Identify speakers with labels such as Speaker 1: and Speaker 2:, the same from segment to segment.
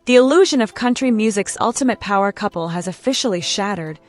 Speaker 1: The illusion of country music's ultimate power couple has officially shattered,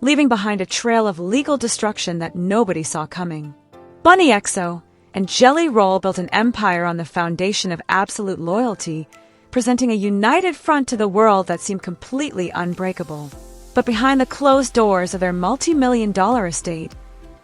Speaker 1: leaving behind a trail of legal destruction that nobody saw coming. Bunnie XO and Jelly Roll built an empire on the foundation of absolute loyalty, presenting a united front to the world that seemed completely unbreakable. But behind the closed doors of their multi-million-dollar estate,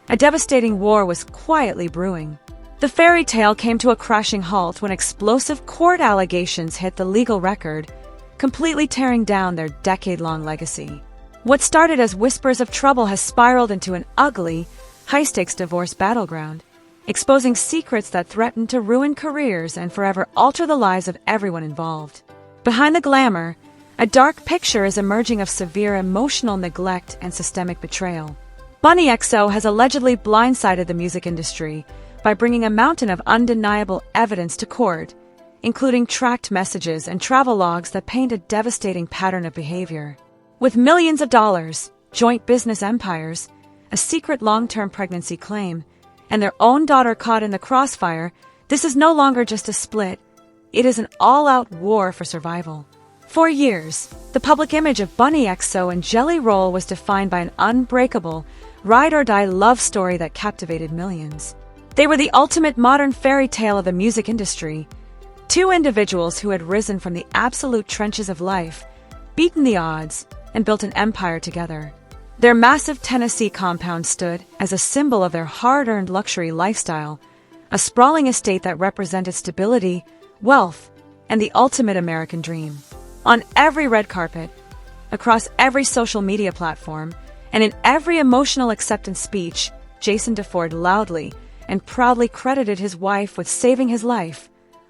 Speaker 1: a devastating war was quietly brewing. The fairy tale came to a crashing halt when explosive court allegations hit the legal record, completely tearing down their decade-long legacy. What started as whispers of trouble has spiraled into an ugly, high-stakes divorce battleground, exposing secrets that threaten to ruin careers and forever alter the lives of everyone involved. Behind the glamour, a dark picture is emerging of severe emotional neglect and systemic betrayal. Bunnie XO has allegedly blindsided the music industry by bringing a mountain of undeniable evidence to court, including tracked messages and travel logs that paint a devastating pattern of behavior. With millions of dollars, joint business empires, a secret long-term pregnancy claim, and their own daughter caught in the crossfire, this is no longer just a split, it is an all-out war for survival. For years, the public image of Bunnie XO and Jelly Roll was defined by an unbreakable, ride-or-die love story that captivated millions. They were the ultimate modern fairy tale of the music industry, two individuals who had risen from the absolute trenches of life, beaten the odds, and built an empire together. Their massive Tennessee compound stood as a symbol of their hard-earned luxury lifestyle, a sprawling estate that represented stability, wealth, and the ultimate American dream. On every red carpet, across every social media platform, and in every emotional acceptance speech, Jason DeFord loudly and proudly credited his wife with saving his life,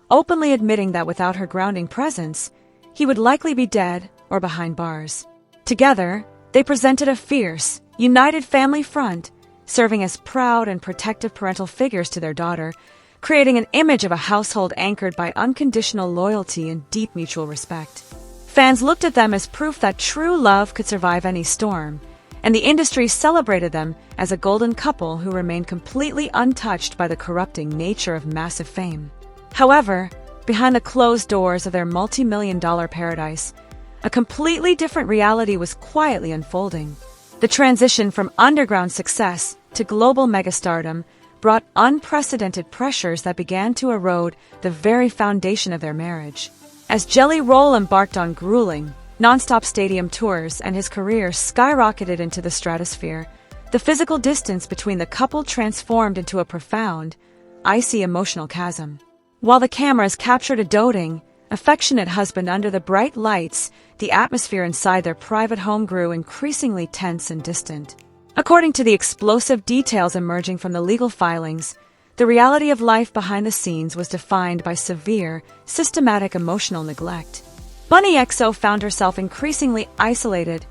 Speaker 1: openly admitting that without her grounding presence, he would likely be dead or behind bars. Together, they presented a fierce, united family front, serving as proud and protective parental figures to their daughter, creating an image of a household anchored by unconditional loyalty and deep mutual respect. Fans looked at them as proof that true love could survive any storm, and the industry celebrated them as a golden couple who remained completely untouched by the corrupting nature of massive fame. However, behind the closed doors of their multi-million-dollar paradise, a completely different reality was quietly unfolding. The transition from underground success to global megastardom brought unprecedented pressures that began to erode the very foundation of their marriage. As Jelly Roll embarked on grueling, non-stop stadium tours and his career skyrocketed into the stratosphere, the physical distance between the couple transformed into a profound, icy emotional chasm. While the cameras captured a doting, affectionate husband under the bright lights, the atmosphere inside their private home grew increasingly tense and distant. According to the explosive details emerging from the legal filings, the reality of life behind the scenes was defined by severe, systematic emotional neglect. Bunnie XO found herself increasingly isolated,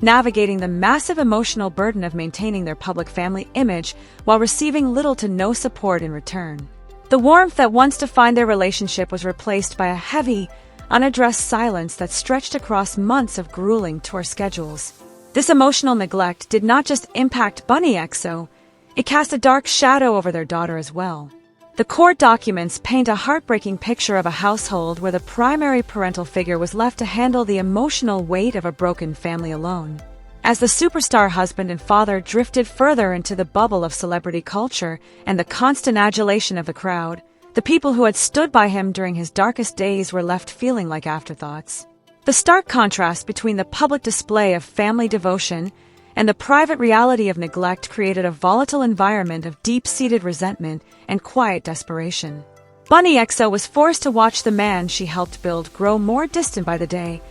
Speaker 1: navigating the massive emotional burden of maintaining their public family image while receiving little to no support in return. The warmth that once defined their relationship was replaced by a heavy, unaddressed silence that stretched across months of grueling tour schedules. This emotional neglect did not just impact Bunnie XO, it cast a dark shadow over their daughter as well. The court documents paint a heartbreaking picture of a household where the primary parental figure was left to handle the emotional weight of a broken family alone. As the superstar husband and father drifted further into the bubble of celebrity culture and the constant adulation of the crowd, the people who had stood by him during his darkest days were left feeling like afterthoughts. The stark contrast between the public display of family devotion and the private reality of neglect created a volatile environment of deep-seated resentment and quiet desperation. Bunnie XO was forced to watch the man she helped build grow more distant by the day,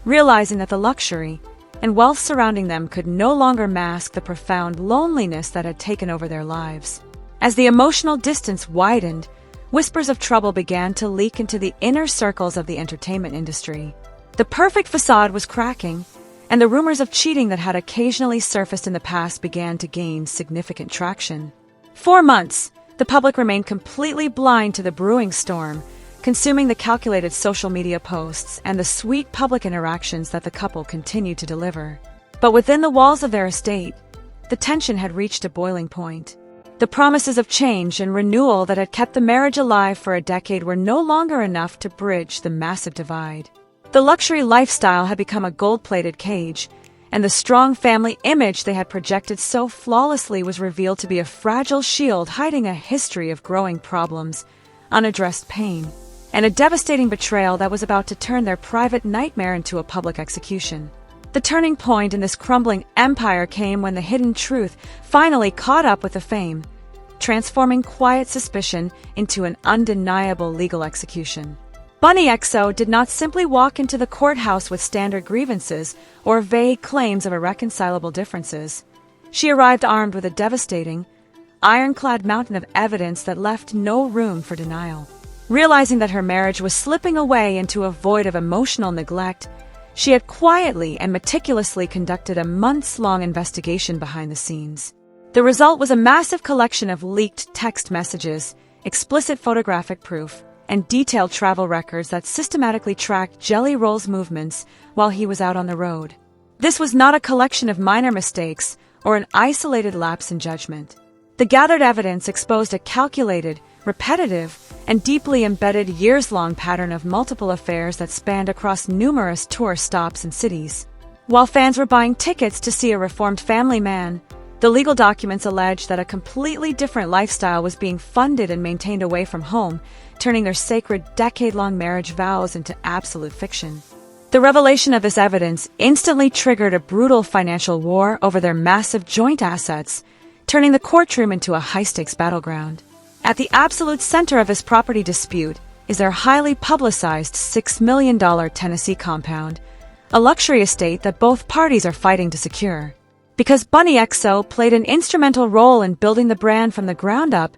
Speaker 1: realizing that the luxury and wealth surrounding them could no longer mask the profound loneliness that had taken over their lives. As the emotional distance widened, whispers of trouble began to leak into the inner circles of the entertainment industry. The perfect facade was cracking, and the rumors of cheating that had occasionally surfaced in the past began to gain significant traction. For months, the public remained completely blind to the brewing storm, consuming the calculated social media posts and the sweet public interactions that the couple continued to deliver. But within the walls of their estate, the tension had reached a boiling point. The promises of change and renewal that had kept the marriage alive for a decade were no longer enough to bridge the massive divide. The luxury lifestyle had become a gold-plated cage, and the strong family image they had projected so flawlessly was revealed to be a fragile shield hiding a history of growing problems, unaddressed pain, and a devastating betrayal that was about to turn their private nightmare into a public execution. The turning point in this crumbling empire came when the hidden truth finally caught up with the fame, transforming quiet suspicion into an undeniable legal execution. Bunnie XO did not simply walk into the courthouse with standard grievances or vague claims of irreconcilable differences. She arrived armed with a devastating, ironclad mountain of evidence that left no room for denial. Realizing that her marriage was slipping away into a void of emotional neglect, she had quietly and meticulously conducted a months-long investigation behind the scenes. The result was a massive collection of leaked text messages, explicit photographic proof, and detailed travel records that systematically tracked Jelly Roll's movements while he was out on the road. This was not a collection of minor mistakes or an isolated lapse in judgment. The gathered evidence exposed a calculated, repetitive, and deeply embedded years-long pattern of multiple affairs that spanned across numerous tourist stops and cities. While fans were buying tickets to see a reformed family man, the legal documents alleged that a completely different lifestyle was being funded and maintained away from home, turning their sacred decade-long marriage vows into absolute fiction. The revelation of this evidence instantly triggered a brutal financial war over their massive joint assets, turning the courtroom into a high-stakes battleground. At the absolute center of this property dispute is their highly publicized $6 million Tennessee compound, a luxury estate that both parties are fighting to secure. Because Bunnie XO played an instrumental role in building the brand from the ground up,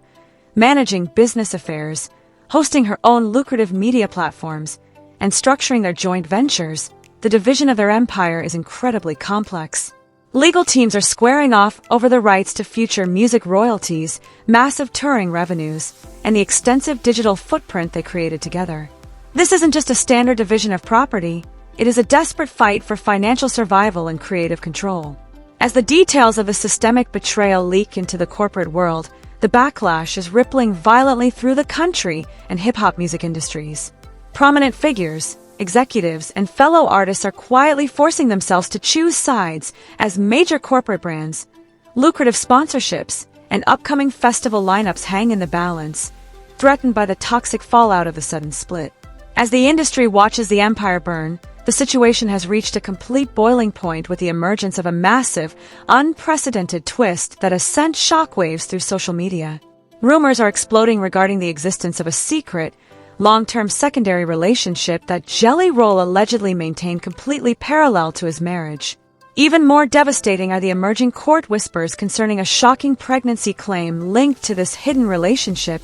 Speaker 1: managing business affairs, hosting her own lucrative media platforms, and structuring their joint ventures, the division of their empire is incredibly complex. Legal teams are squaring off over the rights to future music royalties, massive touring revenues, and the extensive digital footprint they created together. This isn't just a standard division of property, it is a desperate fight for financial survival and creative control. As the details of the systemic betrayal leak into the corporate world, the backlash is rippling violently through the country and hip-hop music industries. Prominent figures, executives, and fellow artists are quietly forcing themselves to choose sides as major corporate brands, lucrative sponsorships, and upcoming festival lineups hang in the balance, threatened by the toxic fallout of the sudden split. As the industry watches the empire burn, the situation has reached a complete boiling point with the emergence of a massive, unprecedented twist that has sent shockwaves through social media. Rumors are exploding regarding the existence of a secret, long-term secondary relationship that Jelly Roll allegedly maintained completely parallel to his marriage. Even more devastating are the emerging court whispers concerning a shocking pregnancy claim linked to this hidden relationship,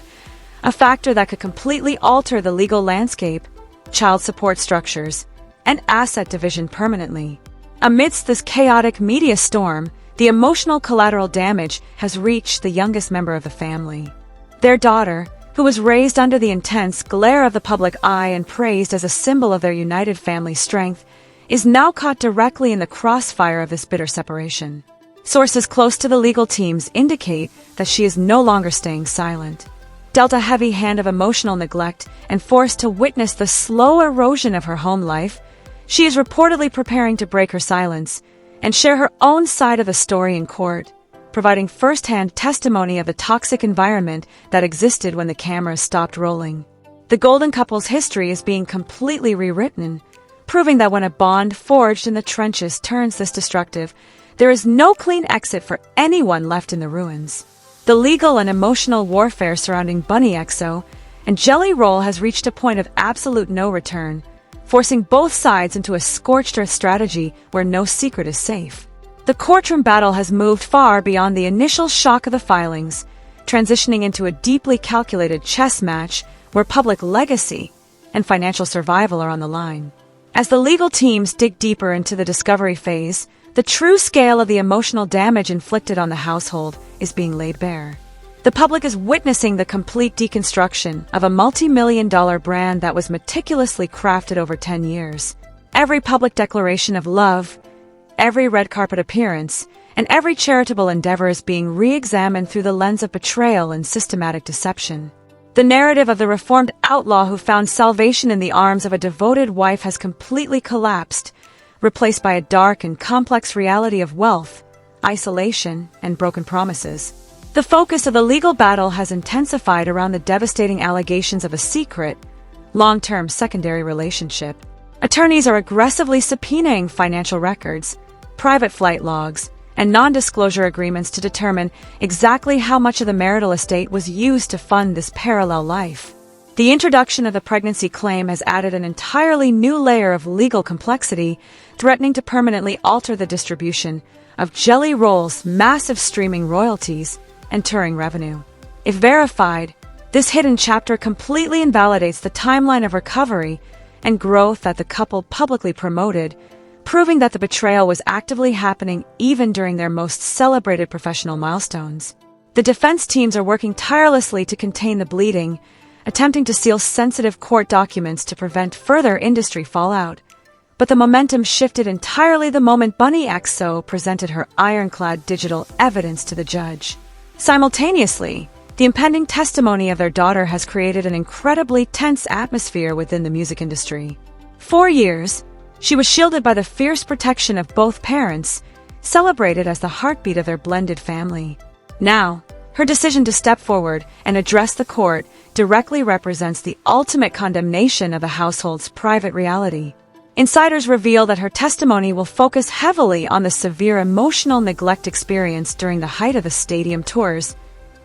Speaker 1: a factor that could completely alter the legal landscape, child support structures, and asset division permanently. Amidst this chaotic media storm, the emotional collateral damage has reached the youngest member of the family. Their daughter, who was raised under the intense glare of the public eye and praised as a symbol of their united family strength, is now caught directly in the crossfire of this bitter separation. Sources close to the legal teams indicate that she is no longer staying silent. Dealt a heavy hand of emotional neglect and forced to witness the slow erosion of her home life, she is reportedly preparing to break her silence and share her own side of the story in court, providing first-hand testimony of the toxic environment that existed when the cameras stopped rolling. The golden couple's history is being completely rewritten, proving that when a bond forged in the trenches turns this destructive, there is no clean exit for anyone left in the ruins. The legal and emotional warfare surrounding Bunnie XO and Jelly Roll has reached a point of absolute no return, forcing both sides into a scorched earth strategy where no secret is safe. The courtroom battle has moved far beyond the initial shock of the filings, transitioning into a deeply calculated chess match where public legacy and financial survival are on the line. As the legal teams dig deeper into the discovery phase, the true scale of the emotional damage inflicted on the household is being laid bare. The public is witnessing the complete deconstruction of a multi-million-dollar brand that was meticulously crafted over 10 years. Every public declaration of love, every red carpet appearance, and every charitable endeavor is being re-examined through the lens of betrayal and systematic deception. The narrative of the reformed outlaw who found salvation in the arms of a devoted wife has completely collapsed, replaced by a dark and complex reality of wealth, isolation, and broken promises. The focus of the legal battle has intensified around the devastating allegations of a secret, long-term secondary relationship. Attorneys are aggressively subpoenaing financial records, private flight logs, and non-disclosure agreements to determine exactly how much of the marital estate was used to fund this parallel life. The introduction of the pregnancy claim has added an entirely new layer of legal complexity, threatening to permanently alter the distribution of Jelly Roll's massive streaming royalties and touring revenue. If verified, this hidden chapter completely invalidates the timeline of recovery and growth that the couple publicly promoted, proving that the betrayal was actively happening even during their most celebrated professional milestones. The defense teams are working tirelessly to contain the bleeding, attempting to seal sensitive court documents to prevent further industry fallout. But the momentum shifted entirely the moment Bunnie XO presented her ironclad digital evidence to the judge. Simultaneously, the impending testimony of their daughter has created an incredibly tense atmosphere within the music industry. For years, she was shielded by the fierce protection of both parents, celebrated as the heartbeat of their blended family. Now, her decision to step forward and address the court directly represents the ultimate condemnation of the household's private reality. Insiders reveal that her testimony will focus heavily on the severe emotional neglect experienced during the height of the stadium tours,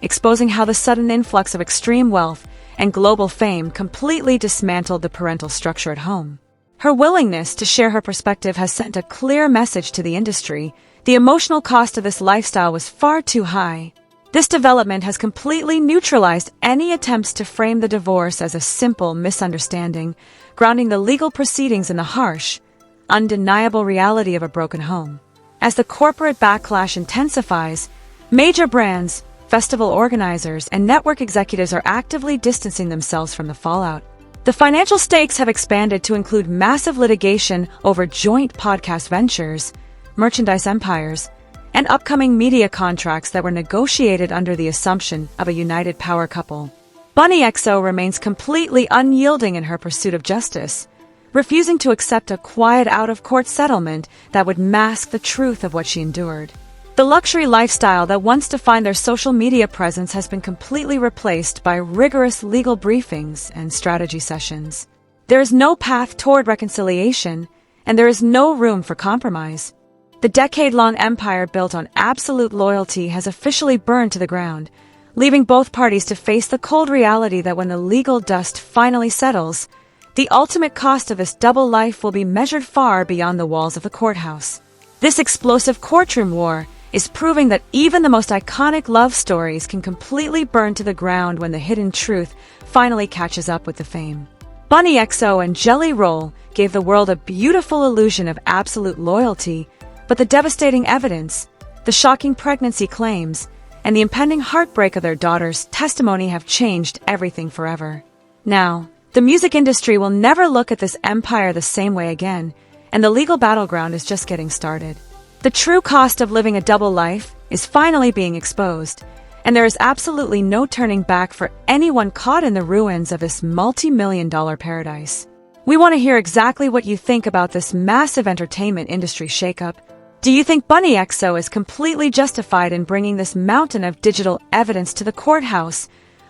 Speaker 1: exposing how the sudden influx of extreme wealth and global fame completely dismantled the parental structure at home. Her willingness to share her perspective has sent a clear message to the industry. The emotional cost of this lifestyle was far too high. This development has completely neutralized any attempts to frame the divorce as a simple misunderstanding, grounding the legal proceedings in the harsh, undeniable reality of a broken home. As the corporate backlash intensifies, major brands, festival organizers, and network executives are actively distancing themselves from the fallout. The financial stakes have expanded to include massive litigation over joint podcast ventures, merchandise empires, and upcoming media contracts that were negotiated under the assumption of a united power couple. Bunnie XO remains completely unyielding in her pursuit of justice, refusing to accept a quiet out-of-court settlement that would mask the truth of what she endured. The luxury lifestyle that once defined their social media presence has been completely replaced by rigorous legal briefings and strategy sessions. There is no path toward reconciliation, and there is no room for compromise. The decade-long empire built on absolute loyalty has officially burned to the ground, leaving both parties to face the cold reality that when the legal dust finally settles, the ultimate cost of this double life will be measured far beyond the walls of the courthouse. This explosive courtroom war is proving that even the most iconic love stories can completely burn to the ground when the hidden truth finally catches up with the fame. Bunnie XO and Jelly Roll gave the world a beautiful illusion of absolute loyalty, but the devastating evidence, the shocking pregnancy claims, and the impending heartbreak of their daughter's testimony have changed everything forever. Now, the music industry will never look at this empire the same way again, and the legal battleground is just getting started. The true cost of living a double life is finally being exposed, and there is absolutely no turning back for anyone caught in the ruins of this multi-million-dollar paradise. We want to hear exactly what you think about this massive entertainment industry shakeup. Do you think Bunnie XO is completely justified in bringing this mountain of digital evidence to the courthouse?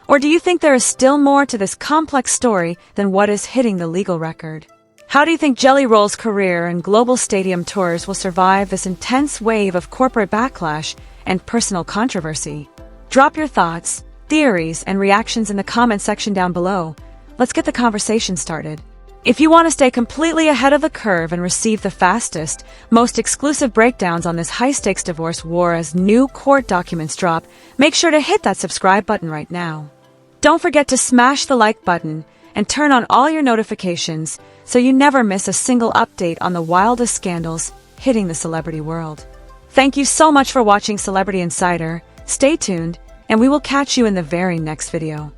Speaker 1: Or do you think there is still more to this complex story than what is hitting the legal record? How do you think Jelly Roll's career and global stadium tours will survive this intense wave of corporate backlash and personal controversy? Drop your thoughts, theories, and reactions in the comment section down below. Let's get the conversation started. If you want to stay completely ahead of the curve and receive the fastest, most exclusive breakdowns on this high-stakes divorce war as new court documents drop, make sure to hit that subscribe button right now. Don't forget to smash the like button and turn on all your notifications so you never miss a single update on the wildest scandals hitting the celebrity world. Thank you so much for watching Celebrity Insider. Stay tuned, and we will catch you in the very next video.